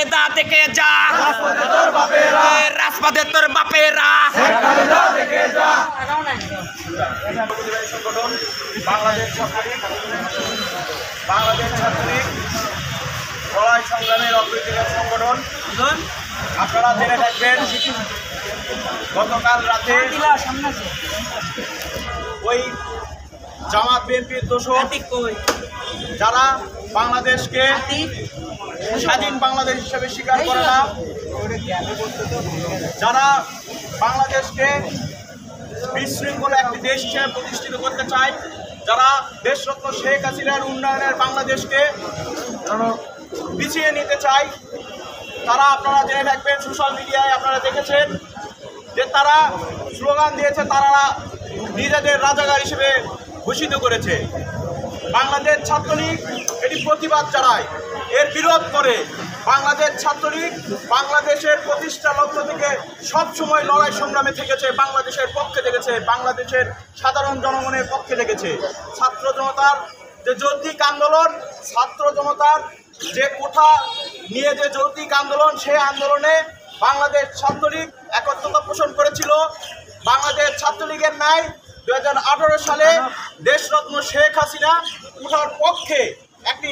খালেদা দেখে যা, রাজপথে তোর বাপেরা। সংগঠন বাংলাদেশ ছাত্রলীগ লড়াই সংগ্রামের অগ্রগতির সংগঠন। আপনারা জেনে থাকবেন গতকাল রাতে ওই জামাত বিএনপির দোষর যারা বাংলাদেশকে স্বাধীন বাংলাদেশ হিসেবে স্বীকার করে না, যারা বাংলাদেশকে বিশৃঙ্খল একটি দেশ হিসেবে প্রতিষ্ঠিত করতে চায়, যারা দেশরত্ন শেখ হাসিনার উন্নয়নের বাংলাদেশকে পিছিয়ে নিতে চায়, তারা আপনারা জেনে থাকবেন সোশ্যাল মিডিয়ায় আপনারা দেখেছেন যে তারা স্লোগান দিয়েছে, তারা নিজেদের রাজাকার হিসেবে ঘোষিত করেছে। বাংলাদেশ ছাত্রলীগ এটি প্রতিবাদ জানায়, এর বিরোধ করে। বাংলাদেশ ছাত্রলীগ বাংলাদেশের প্রতিষ্ঠা লগ্ন থেকে সবসময় লড়াই সংগ্রামে থেকেছে, বাংলাদেশের পক্ষে থেকেছে, বাংলাদেশের সাধারণ জনগণের পক্ষে থেকেছে। ছাত্র জনতার যে যৌক্তিক আন্দোলন, ছাত্র জনতার যে কোঠা নিয়ে যে যৌক্তিক আন্দোলন, সেই আন্দোলনে বাংলাদেশ ছাত্রলীগ একত্রতা পোষণ করেছিল। বাংলাদেশ ছাত্রলীগের ন্যায় 2018 সালে দেশরত্ন শেখ হাসিনা কোঠার পক্ষে একটি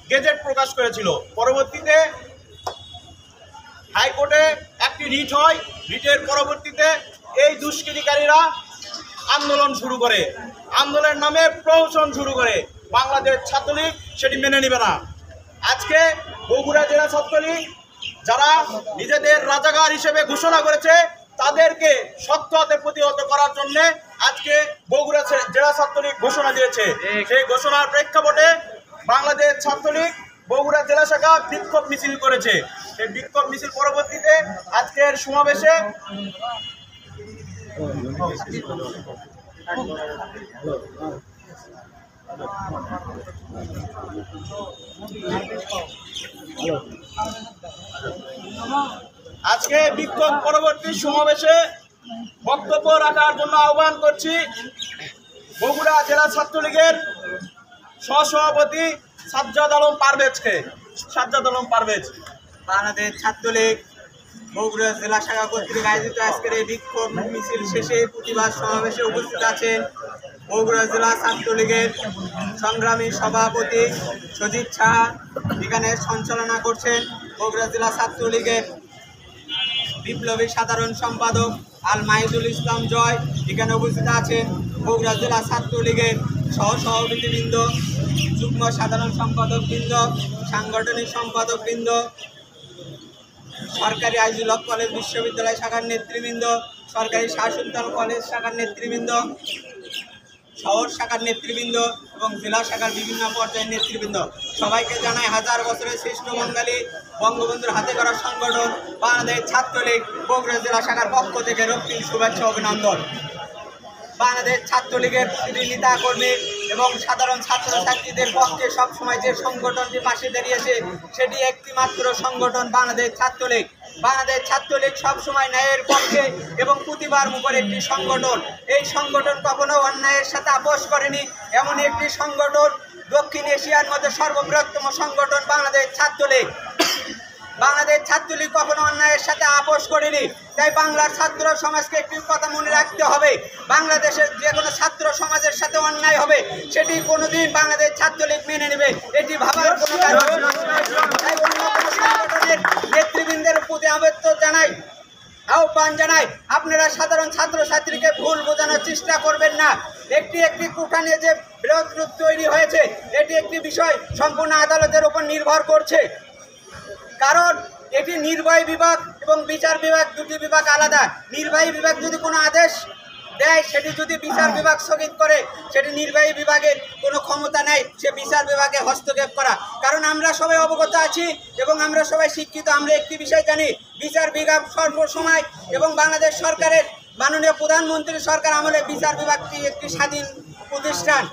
গেজেট প্রকাশ করেছিল। পরবর্তীতে হাইকোর্টে একটি রিট হয়, রিটের পরবর্তীতে এই দুষ্কৃতিকারীরা আন্দোলন শুরু করে, আন্দোলনের নামে প্রহসন শুরু করে। বাংলাদেশ ছাত্রলীগ সেটি মেনে নেবে না। আজকে বগুড়া জেলা ছাত্রলীগ যারা নিজেদের রাজাকার হিসেবে ঘোষণা করেছে, তাদেরকে শক্ত হাতে প্রতিহত করার জন্য আজকে বগুড়া জেলা ছাত্রলীগ ঘোষণা দিয়েছে। সেই ঘোষণার প্রেক্ষাপটে বাংলাদেশ ছাত্রলীগ বগুড়া জেলা শাখা বিক্ষোভ মিছিল করেছে। সেই বিক্ষোভ মিছিল পরবর্তীতে আজকের সমাবেশে বিক্ষোভ পরবর্তী সমাবেশে বক্তব্য রাখার জন্য আহ্বান করছি বগুড়া জেলা ছাত্রলীগের সহসভাপতি সাজ্জাদ আলম পারভেজকে। সাজ্জাদ আলম পারভেজ। বাংলাদেশ ছাত্রলীগ বগুড়া জেলা শাখা কর্তৃক আয়োজিত আজকের এই বিক্ষোভ মিছিল শেষে প্রতিবাদ সমাবেশে উপস্থিত আছেন বগুড়া জেলা ছাত্রলীগের সংগ্রামী সভাপতি সজীব সাহা। এখানে সঞ্চালনা করছেন বগুড়া জেলা ছাত্রলীগের বিপ্লবী সাধারণ সম্পাদক আল মাহিদুল ইসলাম জয়। এখানে উপস্থিত আছেন বগুড়া জেলা ছাত্রলীগের সহসভাপতিবৃন্দ, যুগ্ম সাধারণ সম্পাদকবৃন্দ, সাংগঠনিক সম্পাদকবৃন্দ, সরকারি আইজুল হক কলেজ বিশ্ববিদ্যালয় শাখার নেতৃবৃন্দ, সরকারি শাহসুলতান কলেজ শাখার নেতৃবৃন্দ, শহর শাখার নেতৃবৃন্দ এবং জেলা শাখার বিভিন্ন পর্যায়ের নেতৃবৃন্দ। সবাইকে জানাই হাজার বছরের শ্রেষ্ঠ বাঙালি বঙ্গবন্ধুর হাতে করা সংগঠন বাংলাদেশ ছাত্রলীগ বগুড়া জেলা শাখার পক্ষ থেকে রক্তিম শুভেচ্ছা অভিনন্দন। বাংলাদেশ ছাত্রলীগের প্রতিটি নেতা কর্মী এবং সাধারণ ছাত্রছাত্রীদের পক্ষে সবসময় যে সংগঠনটি পাশে দাঁড়িয়েছে সেটি একটি মাত্র সংগঠন বাংলাদেশ ছাত্রলীগ। বাংলাদেশ ছাত্রলীগ সবসময় ন্যায়ের পক্ষে এবং প্রতিবার মুখের একটি সংগঠন। এই সংগঠন কখনো অন্যায়ের সাথে আপোষ করেনি। এমন একটি সংগঠন, দক্ষিণ এশিয়ার মধ্যে সর্ববৃহত্তম সংগঠন বাংলাদেশ ছাত্রলীগ। বাংলাদেশ ছাত্রলীগ কখনো অন্যায়ের সাথে আপোষ করেনি। তাই বাংলার ছাত্র সমাজকে একটি কথা মনে রাখতে হবে, বাংলাদেশের যে কোনো ছাত্র সমাজের সাথে অন্যায় হবে সেটি কোনোদিন বাংলাদেশ ছাত্রলীগ মেনে নেবে, এটি ভাবার কোনো কারণ নয়। তাই অন্য কোনো সংগঠনের নেতৃবৃন্দের প্রতি আহ্বান জানাই, আপনারা সাধারণ ছাত্রছাত্রীকে ভুল বোঝানোর চেষ্টা করবেন না। একটি কোঠা নিয়ে যে বিরোধ রূপ তৈরি হয়েছে, এটি একটি বিষয় সম্পূর্ণ আদালতের উপর নির্ভর করছে। কারণ এটি নির্বাহী বিভাগ এবং বিচার বিভাগ, দুটি বিভাগ আলাদা। নির্বাহী বিভাগ যদি কোনো আদেশ দেয়, সেটি যদি বিচার বিভাগ স্থগিত করে, সেটি নির্বাহী বিভাগের কোনো ক্ষমতা নেই সে বিচার বিভাগে হস্তক্ষেপ করা। কারণ আমরা সবাই অবগত আছি এবং আমরা সবাই শিক্ষিত। আমরা একটি বিষয় জানি, বিচার বিভাগ সর্বসময় এবং বাংলাদেশ সরকারের মাননীয় প্রধানমন্ত্রী সরকার আমলে বিচার বিভাগটি একটি স্বাধীন প্রতিষ্ঠান।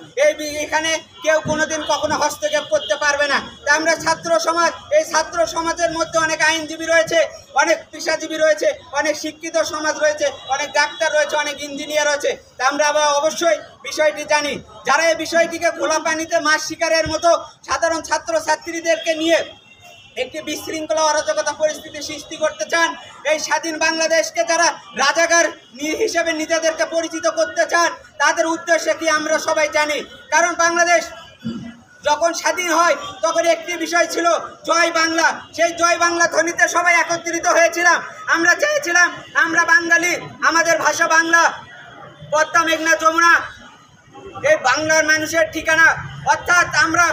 এখানে কেউ কোনোদিন কখনো হস্তক্ষেপ করতে পারবে না। তাই আমরা ছাত্র সমাজ, এই ছাত্র সমাজের মধ্যে অনেক আইনজীবী রয়েছে, অনেক পেশাজীবী রয়েছে, অনেক শিক্ষিত সমাজ রয়েছে, অনেক ডাক্তার রয়েছে, অনেক ইঞ্জিনিয়ার রয়েছে। তা আমরা আবার অবশ্যই বিষয়টি জানি। যারা এই বিষয়টিকে খোলা পানিতে মাছ শিকারের মতো সাধারণ ছাত্রছাত্রীদেরকে নিয়ে একটি বিশৃঙ্খলা অরাজকতা পরিস্থিতি সৃষ্টি করতে চান। এই স্বাধীন বাংলাদেশকে যারা রাজাকার হিসেবে নিজেদেরকে পরিচিত করতে চান, তাদের উদ্দেশ্য কি আমরা সবাই জানি। কারণ বাংলাদেশ যখন স্বাধীন হয় তখন একটি বিষয় ছিল জয় বাংলা। সেই জয় বাংলা ধ্বনিতে সবাই একত্রিত হয়েছিলাম। আমরা চেয়েছিলাম আমরা বাঙালি, আমাদের ভাষা বাংলা, পদ্মা মেঘনা যমুনা এই বাংলার মানুষের ঠিকানা। অর্থাৎ আমরা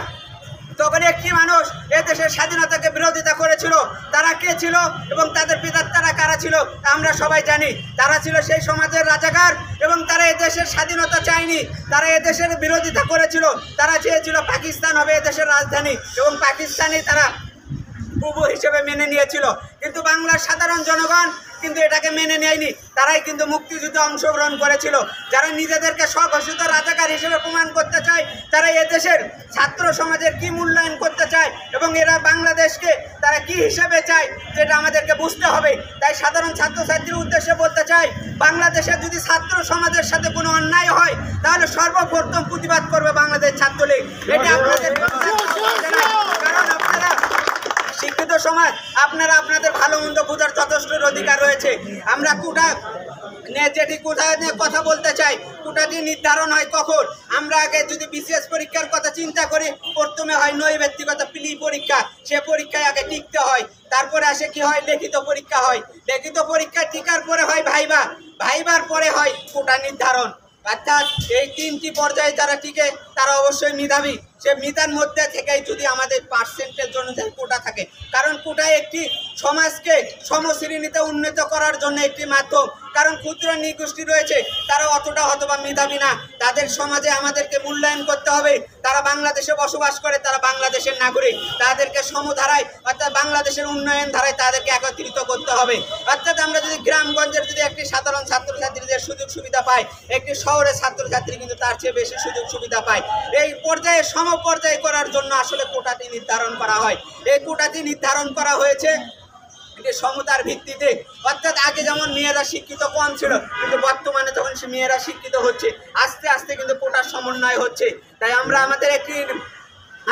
তখন একটি মানুষ এদেশের স্বাধীনতাকে বিরোধিতা করেছিল। তারা কে ছিল এবং তাদের পিতারা কারা ছিল আমরা সবাই জানি। তারা ছিল সেই সমাজের রাজাকার এবং তারা এদেশের স্বাধীনতা চায়নি। তারা এদেশের বিরোধিতা করেছিল। তারা চেয়েছিল পাকিস্তান হবে এদেশের রাজধানী এবং পাকিস্তানি তারা প্রভু হিসেবে মেনে নিয়েছিল। কিন্তু বাংলার সাধারণ জনগণ কিন্তু এটাকে মেনে নেয়নি। তারাই কিন্তু মুক্তিযুদ্ধে অংশগ্রহণ করেছিল। যারা নিজেদেরকে স্বঘোষিত রাজাকার হিসেবে প্রমাণ করতে চায়, তারা এদেশের ছাত্র সমাজের কি মূল্যায়ন করতে চায় এবং এরা বাংলাদেশকে তারা কি হিসেবে চায় যেটা আমাদেরকে বুঝতে হবে। তাই সাধারণ ছাত্রছাত্রীর উদ্দেশ্যে বলতে চাই, বাংলাদেশের যদি ছাত্র সমাজের সাথে কোনো অন্যায় হয় তাহলে সর্বপ্রথম প্রতিবাদ করবে বাংলাদেশ ছাত্রলীগ। এটা আপনাদের কারণ আপনারা শিক্ষিত সমাজ, আপনারা আপনাদের ভালো মন্দ বোঝার যথেষ্ট অধিকার রয়েছে। আমরা যেটি কোটা নিয়ে কথা বলতে চাই, কোটাটি নির্ধারণ হয় কখন। আমরা আগে যদি বিশেষ পরীক্ষার কথা চিন্তা করি, প্রথমে হয় নৈর্ব্যক্তিগত প্রি পরীক্ষা। সে পরীক্ষায় আগে টিকতে হয়, তারপরে আসে কি হয় লিখিত পরীক্ষা হয়। লিখিত পরীক্ষা টিকার পরে হয় ভাইবা, ভাইবার পরে হয় কোটা নির্ধারণ। অর্থাৎ এই তিনটি পর্যায়ে যারা টিকে তারা অবশ্যই মেধাবী। সে মেধার মধ্যে থেকেই যদি আমাদের পার্সেন্টেজ অনুযায়ী কোটা থাকে। কারণ কোটা একটি সমাজকে সমশ্রেণীতে উন্নত করার জন্য একটি মাধ্যম। কারণ ক্ষুদ্র নৃগোষ্ঠী রয়েছে, তারা অতটা হয়তোবা মেধাবী না। তাদের সমাজে আমাদেরকে মূল্যায়ন করতে হবে। তারা বাংলাদেশে বসবাস করে, তারা বাংলাদেশের নাগরিক। তাদেরকে সমধারায় অর্থাৎ বাংলাদেশের উন্নয়ন ধারায় তাদেরকে একত্রিত করতে হবে। অর্থাৎ আমরা যদি গ্রামগঞ্জের যদি একটি সাধারণ ছাত্রছাত্রীদের সুযোগ সুবিধা পায়, একটি শহরের ছাত্রছাত্রী কিন্তু তার চেয়ে বেশি সুযোগ সুবিধা পায়। এই পর্যায়ে সমপর্যায় করার জন্য আসলে কোটাটি নির্ধারণ করা হয়। এই কোটাটি নির্ধারণ করা হয়েছে সমতার ভিত্তিতে। অর্থাৎ আগে যেমন মেয়েরা শিক্ষিত কম ছিল, কিন্তু বর্তমানে যখন সে মেয়েরা শিক্ষিত হচ্ছে, আস্তে আস্তে কিন্তু কোটার সমন্বয় হচ্ছে। তাই আমরা আমাদের একটি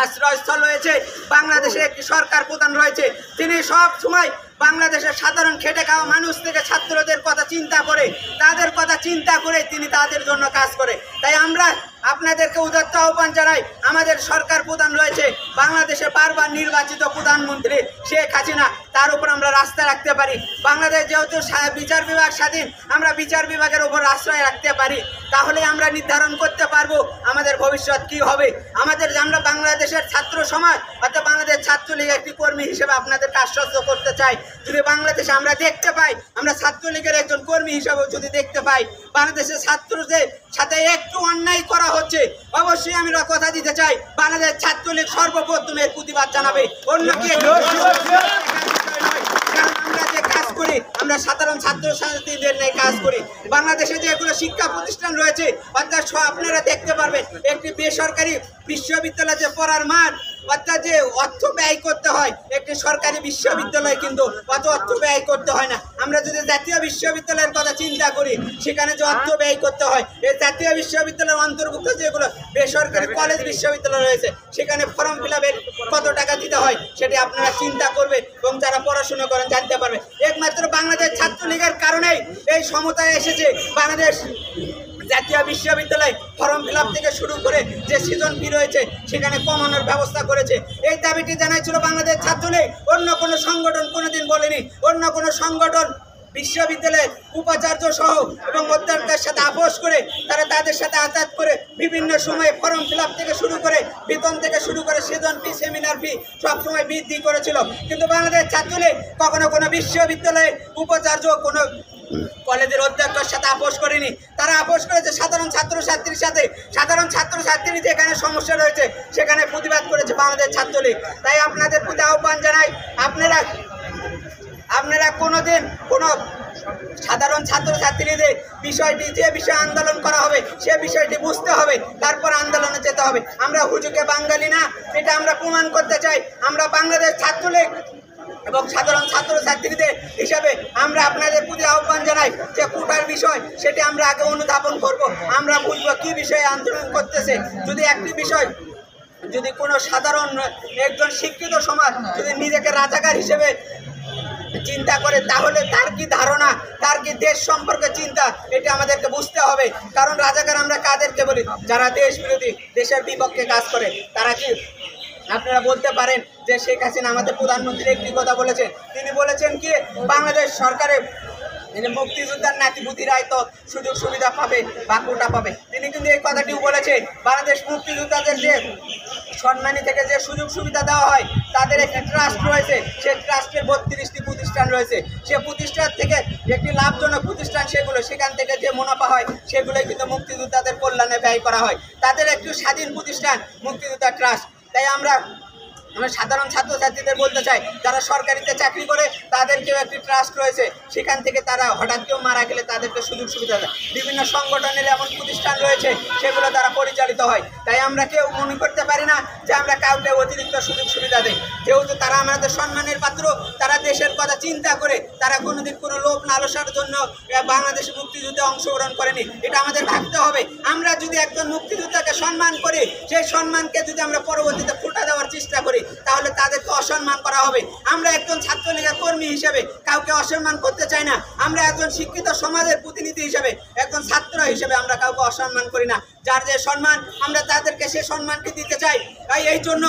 আশ্রয়স্থল রয়েছে, বাংলাদেশে একটি সরকার প্রধান রয়েছে, তিনি সব সময় বাংলাদেশের সাধারণ খেটে খাওয়া মানুষ থেকে ছাত্রদের কথা চিন্তা করে, তাদের কথা চিন্তা করে তিনি তাদের জন্য কাজ করে। তাই আমরা আপনাদেরকে উদাত্ত আহ্বান জানাই, আমাদের সরকার প্রধান রয়েছে বাংলাদেশের বারবার নির্বাচিত প্রধানমন্ত্রী শেখ হাসিনা, তার উপর আমরা রাস্তা রাখতে পারি। বাংলাদেশ যেহেতু বিচার বিভাগ স্বাধীন, আমরা বিচার বিভাগের উপর আশ্রয় রাখতে পারি। তাহলে আমরা নির্ধারণ করতে পারবো আমাদের ভবিষ্যৎ কি হবে। আমরা বাংলাদেশের ছাত্র সমাজ অর্থাৎ বাংলাদেশ ছাত্রলীগ একটি কর্মী হিসেবে আপনাদেরকে আশ্বস্ত করতে চাই, যদি বাংলাদেশে আমরা দেখতে পাই, আমরা ছাত্রলীগের একজন কর্মী হিসেবে যদি দেখতে পাই বাংলাদেশের ছাত্রদের সাথে একটু অন্যায় করা হচ্ছে, অবশ্যই আমি কথা দিতে চাই বাংলাদেশ ছাত্রলীগ সর্বপ্রথম এর প্রতিবাদ জানাবে। অন্য কি আমরা যে কাজ করি, আমরা সাধারণ ছাত্রছাত্রীদের নিয়ে কাজ করি। বাংলাদেশে যেগুলো শিক্ষা প্রতিষ্ঠান রয়েছে, অর্থাৎ আপনারা দেখতে পারবেন একটি বেসরকারি বিশ্ববিদ্যালয়ে যে পড়ার মান, অর্থাৎ যে অর্থ ব্যয় করতে হয়, একটি সরকারি বিশ্ববিদ্যালয় কিন্তু অত অর্থ ব্যয় করতে হয় না। আমরা যদি জাতীয় বিশ্ববিদ্যালয়ের কথা চিন্তা করি, সেখানে যে অর্থ ব্যয় করতে হয়, এই জাতীয় বিশ্ববিদ্যালয়ের অন্তর্ভুক্ত যেগুলো বেসরকারি কলেজ বিশ্ববিদ্যালয় রয়েছে, সেখানে ফর্ম ফিল আপের কত টাকা দিতে হয় সেটি আপনারা চিন্তা করবেন এবং যারা পড়াশোনা করেন জানতে পারবেন। একমাত্র বাংলাদেশ ছাত্রলীগের কারণেই এই সমতায় এসেছে। বাংলাদেশ জাতীয় বিশ্ববিদ্যালয় ফর্ম ফিল আপ থেকে শুরু করে যে সিজন ফি রয়েছে সেখানে কমানোর ব্যবস্থা করেছে। এই দাবিটি জানাইছিল বাংলাদেশ ছাত্রলীগ, অন্য কোনো সংগঠন কোনোদিন বলেনি। অন্য কোনো সংগঠন বিশ্ববিদ্যালয়ের উপাচার্য সহ এবং অধ্যক্ষের সাথে আপোষ করে তারা তাদের সাথে আঘাত করে বিভিন্ন সময়ে ফর্ম ফিল আপ থেকে শুরু করে বেতন থেকে শুরু করে সিজন ফি, সেমিনার ফি সবসময় বৃদ্ধি করেছিল। কিন্তু বাংলাদেশ ছাত্রলীগ কখনো কোনো বিশ্ববিদ্যালয়ের উপাচার্য কোনো কলেজের অধ্যক্ষের সাথে আপোষ করেনি। তারা আপোষ করেছে সাধারণ ছাত্রছাত্রীর সাথে। সাধারণ ছাত্রছাত্রী যেখানে সমস্যা রয়েছে সেখানে প্রতিবাদ করেছে বাংলাদেশ ছাত্রলীগ। তাই আপনাদের প্রতি আহ্বান জানাই, আপনারা কোনোদিন কোনো সাধারণ ছাত্রছাত্রীদের বিষয়টি যে বিষয়ে আন্দোলন করা হবে সে বিষয়টি বুঝতে হবে, তারপর আন্দোলনে যেতে হবে। আমরা হুজুকে বাঙালি না, এটা আমরা প্রমাণ করতে চাই। আমরা বাংলাদেশ ছাত্রলীগ এবং সাধারণ ছাত্রছাত্রীদের হিসাবে আমরা আপনাদের প্রতি আহ্বান জানাই যে কোটার বিষয় সেটি আমরা আগে অনুধাবন করব। আমরা বুঝবো কী বিষয়ে আন্দোলন করতেছে। যদি একটি বিষয় যদি কোনো সাধারণ একজন শিক্ষিত সমাজ যদি নিজেকে রাজাকার হিসেবে চিন্তা করে, তাহলে তার কি ধারণা, তার কি দেশ সম্পর্কে চিন্তা, এটা আমাদেরকে বুঝতে হবে। কারণ রাজাকার আমরা কাদেরকে বলি? যারা দেশ বিরোধী, দেশের বিপক্ষে কাজ করে। তারা কি, আপনারা বলতে পারেন যে শেখ হাসিনা আমাদের প্রধানমন্ত্রী একটি কথা বলেছেন, তিনি বলেছেন কি বাংলাদেশ সরকারের মুক্তিযোদ্ধার নাতিপুতিরা হয়তো সুযোগ সুবিধা পাবে বা কোটা পাবে। তিনি কিন্তু এই কথাটিও বলেছে বাংলাদেশ মুক্তিযোদ্ধাদের যে সম্মানী থেকে যে সুযোগ সুবিধা দেওয়া হয়, তাদের একটি ট্রাস্ট রয়েছে, সেই ট্রাস্টের 32টি প্রতিষ্ঠান রয়েছে। সে প্রতিষ্ঠান থেকে একটি লাভজনক প্রতিষ্ঠান, সেখান থেকে যে মুনাফা হয় সেগুলোই কিন্তু মুক্তিযোদ্ধাদের কল্যাণে ব্যয় করা হয়। তাদের একটি স্বাধীন প্রতিষ্ঠান মুক্তিযোদ্ধা ট্রাস্ট। তাই আমরা সাধারণ ছাত্রছাত্রীদের বলতে চাই, যারা সরকারিতে চাকরি করে তাদেরকেও একটি ট্রাস্ট রয়েছে, সেখান থেকে তারা হঠাৎ কেউ মারা গেলে তাদেরকে সুযোগ সুবিধা দেয়। বিভিন্ন সংগঠনের এমন প্রতিষ্ঠান রয়েছে, সেগুলো দ্বারা পরিচালিত হয়। তাই আমরা কেউ মনে করতে পারি না যে আমরা কাউকে অতিরিক্ত সুযোগ সুবিধা দিই। যেহেতু তারা আমাদের সম্মানের পাত্র, তারা দেশের কথা চিন্তা করে, তারা কোনোদিন কোনো লোভ লালসার জন্য বাংলাদেশ মুক্তিযুদ্ধে অংশগ্রহণ করেনি। এটা আমাদের ভাবতে হবে। আমরা যদি একজন মুক্তিযোদ্ধাকে সম্মান করি, সেই সম্মানকে যদি আমরা পরবর্তীতে ফুটা দেওয়ার চেষ্টা করি, তাহলে তাদেরকে অসম্মান করা হবে। আমরা একজন ছাত্রলীগের কর্মী হিসেবে কাউকে অসম্মান করতে চাই না। আমরা একজন শিক্ষিত সমাজের প্রতিনিধি হিসেবে, একজন ছাত্র হিসেবে আমরা কাউকে অসম্মান করি না। যার যে সম্মান, আমরা তাদেরকে সে সম্মানকে দিতে চাই। তাই এই জন্য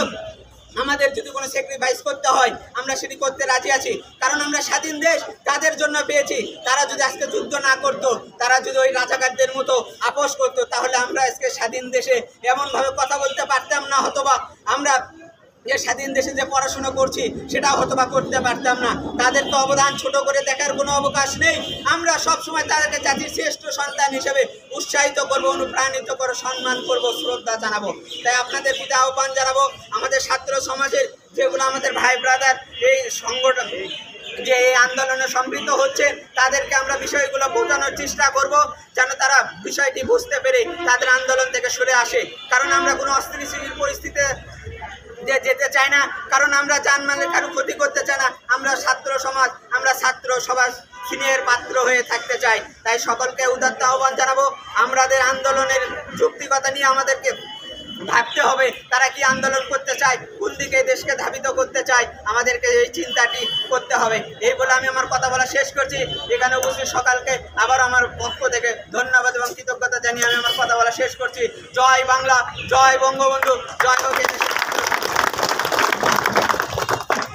আমাদের যদি কোনো স্যাক্রিফাইস করতে হয়, আমরা সেটি করতে রাজি আছি। কারণ আমরা স্বাধীন দেশ তাদের জন্য পেয়েছি। তারা যদি আজকে যুদ্ধ না করতো, তারা যদি ওই রাজাকারদের মতো আপোষ করতো, তাহলে আমরা আজকে স্বাধীন দেশে এমনভাবে কথা বলতে পারতাম না, হয়তোবা আমরা যে স্বাধীন দেশে যে পড়াশোনা করছি সেটা হয়তোবা করতে পারতাম না। তাদেরকে অবদান ছোট করে দেখার কোনো অবকাশ নেই। আমরা সবসময় তাদেরকে জাতির শ্রেষ্ঠ সন্তান হিসেবে উৎসাহিত করব, অনুপ্রাণিত করে সম্মান করব, শ্রদ্ধা জানাবো। তাই আপনাদের প্রতি আহ্বান জানাবো, আমাদের ছাত্র সমাজের যেগুলো আমাদের ভাই ব্রাদার এই সংগঠন যে এই আন্দোলনে সম্পৃক্ত হচ্ছে, তাদেরকে আমরা বিষয়গুলো বোঝানোর চেষ্টা করব, যেন তারা বিষয়টি বুঝতে পেরে তাদের আন্দোলন থেকে সরে আসে। কারণ আমরা কোনো অস্থিতিশীল পরিস্থিতিতে যেতে চাই না, কারণ আমরা জানমালের কারো ক্ষতি করতে চাই না। আমরা ছাত্র সমাজ, আমরা ছাত্র সমাজ সিনিয়র পাত্র হয়ে থাকতে চাই। তাই সকলকে উদাত্ত আহ্বান জানাবো, আমাদের আন্দোলনের যৌক্তিকতা নিয়ে আমাদেরকে ভাবতে হবে। তারা কি আন্দোলন করতে চায়, কোন দিকে দেশকে ধাবিত করতে চায়, আমাদেরকে এই চিন্তাটি করতে হবে। এই বলে আমি আমার কথা বলা শেষ করছি। এখানে উপস্থিত সকালকে আবার আমার পক্ষ থেকে ধন্যবাদ এবং কৃতজ্ঞতা জানিয়ে আমি আমার কথা বলা শেষ করছি। জয় বাংলা, জয় বঙ্গবন্ধু, জয় হোক।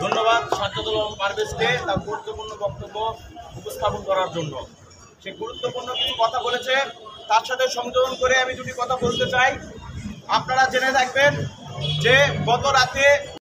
ধন্যবাদ সাজ্জাদুল আলম পারভেজকে তার গুরুত্বপূর্ণ বক্তব্য উপস্থাপন করার জন্য। সে গুরুত্বপূর্ণ কিছু কথা বলেছে, তার সাথে সংযোজন করে আমি দুটি কথা বলতে চাই। আপনারা জেনে থাকবেন যে গত রাতে